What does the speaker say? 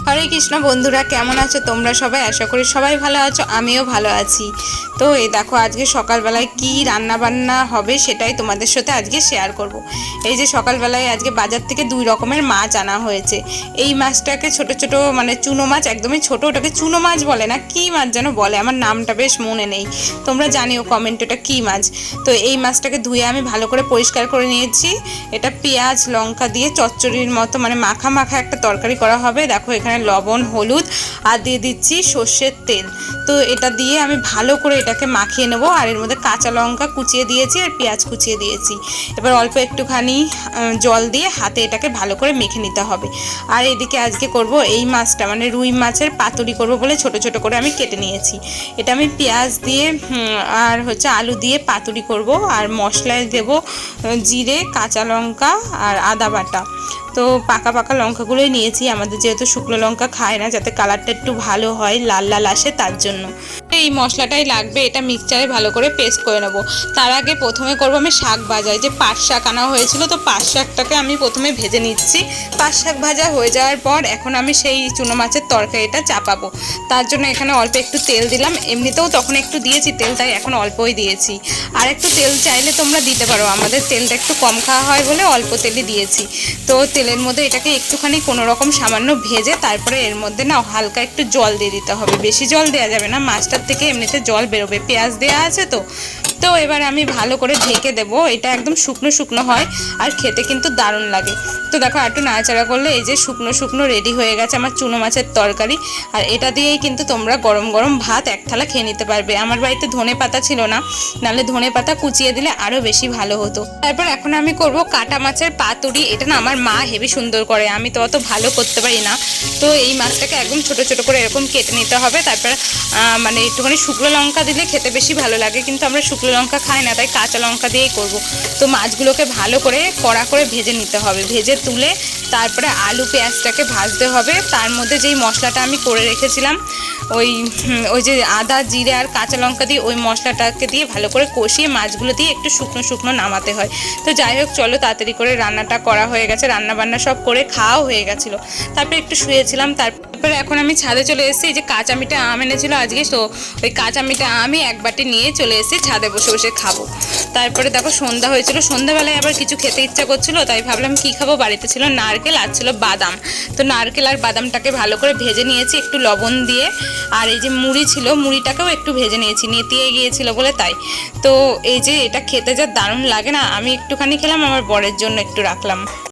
হরে কৃষ্ণ বন্ধুরা, কেমন আছো তোমরা সবাই? আশা করি সবাই ভালো আছো, আমিও ভালো আছি। তো এই দেখো আজকে সকালবেলায় কি রান্না বান্না হবে সেটাই তোমাদের সাথে আজকে শেয়ার করব। এই যে সকালবেলায় আজকে বাজার থেকে 2 রকমের মাছ আনা হয়েছে। এই মাছটাকে ছোট ছোট মানে চুনো মাছ, একদমই ছোট, ওটাকে চুনো মাছ বলে না, কি মাছ যেন বলে, আমার নামটা বেশ মনে নেই, তোমরা জানিও কমেন্ট এটা কী মাছ। তো এই মাছটাকে ধুয়ে আমি ভালো করে পরিষ্কার করে নিয়েছি। এটা পেঁয়াজ লঙ্কা দিয়ে চচ্চড়ির মতো মানে মাখা মাখা একটা তরকারি করা হবে। দেখো এখানে লবণ হলুদ আর দিয়ে দিচ্ছি সর্ষের তেল। তো এটা দিয়ে আমি ভালো করে এটাকে মাখিয়ে নেবো। আর এর মধ্যে কাঁচা লঙ্কা কুচিয়ে দিয়েছি আর পেঁয়াজ কুচিয়ে দিয়েছি। এবার অল্প একটুখানি জল দিয়ে হাতে এটাকে ভালো করে মেখে নিতে হবে। আর এদিকে আজকে করব এই মাছটা মানে রুই মাছের পাতুরি করব বলে ছোট ছোট করে আমি কেটে নিয়েছি। এটা আমি পেঁয়াজ দিয়ে আর আলু দিয়ে পাতুরি করব। আর মশলায় দেব জিরে, কাঁচা লঙ্কা আর আদা বাটা। তো পাকা পাকা লঙ্কাগুলোই নিয়েছি, আমাদের যেহেতু শুকনো লঙ্কা খায় না, যাতে কালারটা একটু ভালো হয়, লাল লাল আসে, তার জন্য এই মশলাটাই লাগবে। এটা মিক্সচারে ভালো করে পেস্ট করে নেবো। তার আগে প্রথমে করবো আমি শাক ভাজা। যে পাট শাক আনা হয়েছিল, তো পাট শাকটাকে আমি প্রথমে ভেজে নিচ্ছি। পাট শাক ভাজা হয়ে যাওয়ার পর এখন আমি সেই চুনো মাছের তরকারিটা চাপাবো। তার জন্য এখানে অল্প একটু তেল দিলাম, এমনিতেও তখন একটু দিয়েছি তেল, তাই এখন অল্পই দিয়েছি। আর একটু তেল চাইলে তোমরা দিতে পারো, আমাদের তেলটা একটু কম খাওয়া হয় বলে অল্প তেলই দিয়েছি। তো তেলের মধ্যে এটাকে একটুখানি কোনো রকম সামান্য ভেজে তারপরে এর মধ্যে না হালকা একটু জল দিয়ে দিতে হবে। বেশি জল দেওয়া যাবে না, মাছটার থেকে এমনিতে জল বেরোবে, পেঁয়াজ দেওয়া আছে তো। তো এবার আমি ভালো করে ঢেকে দেবো। এটা একদম শুকনো শুকনো হয় আর খেতে কিন্তু দারুণ লাগে। তো দেখো একটু নাড়াচাড়া করলে এই যে শুকনো শুকনো রেডি হয়ে গেছে আমার চুনো মাছের তরকারি। আর এটা দিয়েই কিন্তু তোমরা গরম গরম ভাত এক থালা খেয়ে নিতে পারবে। আমার বাড়িতে ধনে পাতা ছিল না, নাহলে ধনে পাতা কুচিয়ে দিলে আরও বেশি ভালো হতো। তারপর এখন আমি করব কাটা মাছের পাতুরি। এটা না আমার মা হেবি সুন্দর করে, আমি তো অত ভালো করতে পারি না। তো এই মাছটাকে একদম ছোট ছোট করে এরকম কেটে নিতে হবে। তারপর মানে একটুখানি শুকনো লঙ্কা দিলে খেতে বেশি ভালো লাগে, কিন্তু আমরা শুকনো লঙ্কা খাই না, তাই কাঁচা লঙ্কা দিয়েই করব। তো মাছগুলোকে ভালো করে কড়া করে ভেজে নিতে হবে। ভেজে তুলে তারপরে আলু পেঁয়াজটাকে ভাজতে হবে। তার মধ্যে যেই মশলাটা আমি করে রেখেছিলাম, ওই যে আদা জিরে আর কাঁচা লঙ্কা দিয়ে ওই মশলাটাকে দিয়ে ভালো করে কষিয়ে মাছগুলো দিয়ে একটু শুকনো শুকনো নামাতে হয়। তো যাই হোক, চলো তাড়াতাড়ি করে রান্নাটা করা হয়ে গেছে, রান্না বান্না সব করে খাওয়াও হয়ে গেছিলো। তারপরে একটু শুয়েছিলাম। তারপরে এখন আমি ছাদে চলে এসেছি। এই যে কাঁচা মিঠা আম এনেছিল আজকে, তো ওই কাঁচা মিঠা আমি এক বাটি নিয়ে চলে এসেছি, ছাদে বসে বসে খাবো। তারপরে দেখো সন্ধ্যা হয়েছিল, সন্ধ্যাবেলায় আবার কিছু খেতে ইচ্ছা করছিল, তাই ভাবলাম কি খাবো। বাড়িতে ছিল নারকেল আর ছিল বাদাম। তো নারকেল আর বাদামটাকে ভালো করে ভেজে নিয়েছি একটু লবণ দিয়ে। আর এই যে মুড়ি ছিল, মুড়িটাকেও একটু ভেজে নিয়েছি, নেতিয়ে গিয়েছিল বলে তাই। তো এই যে এটা খেতে যা দারুণ লাগে না, আমি একটুখানি খেলাম, আমার বরের জন্য একটু রাখলাম।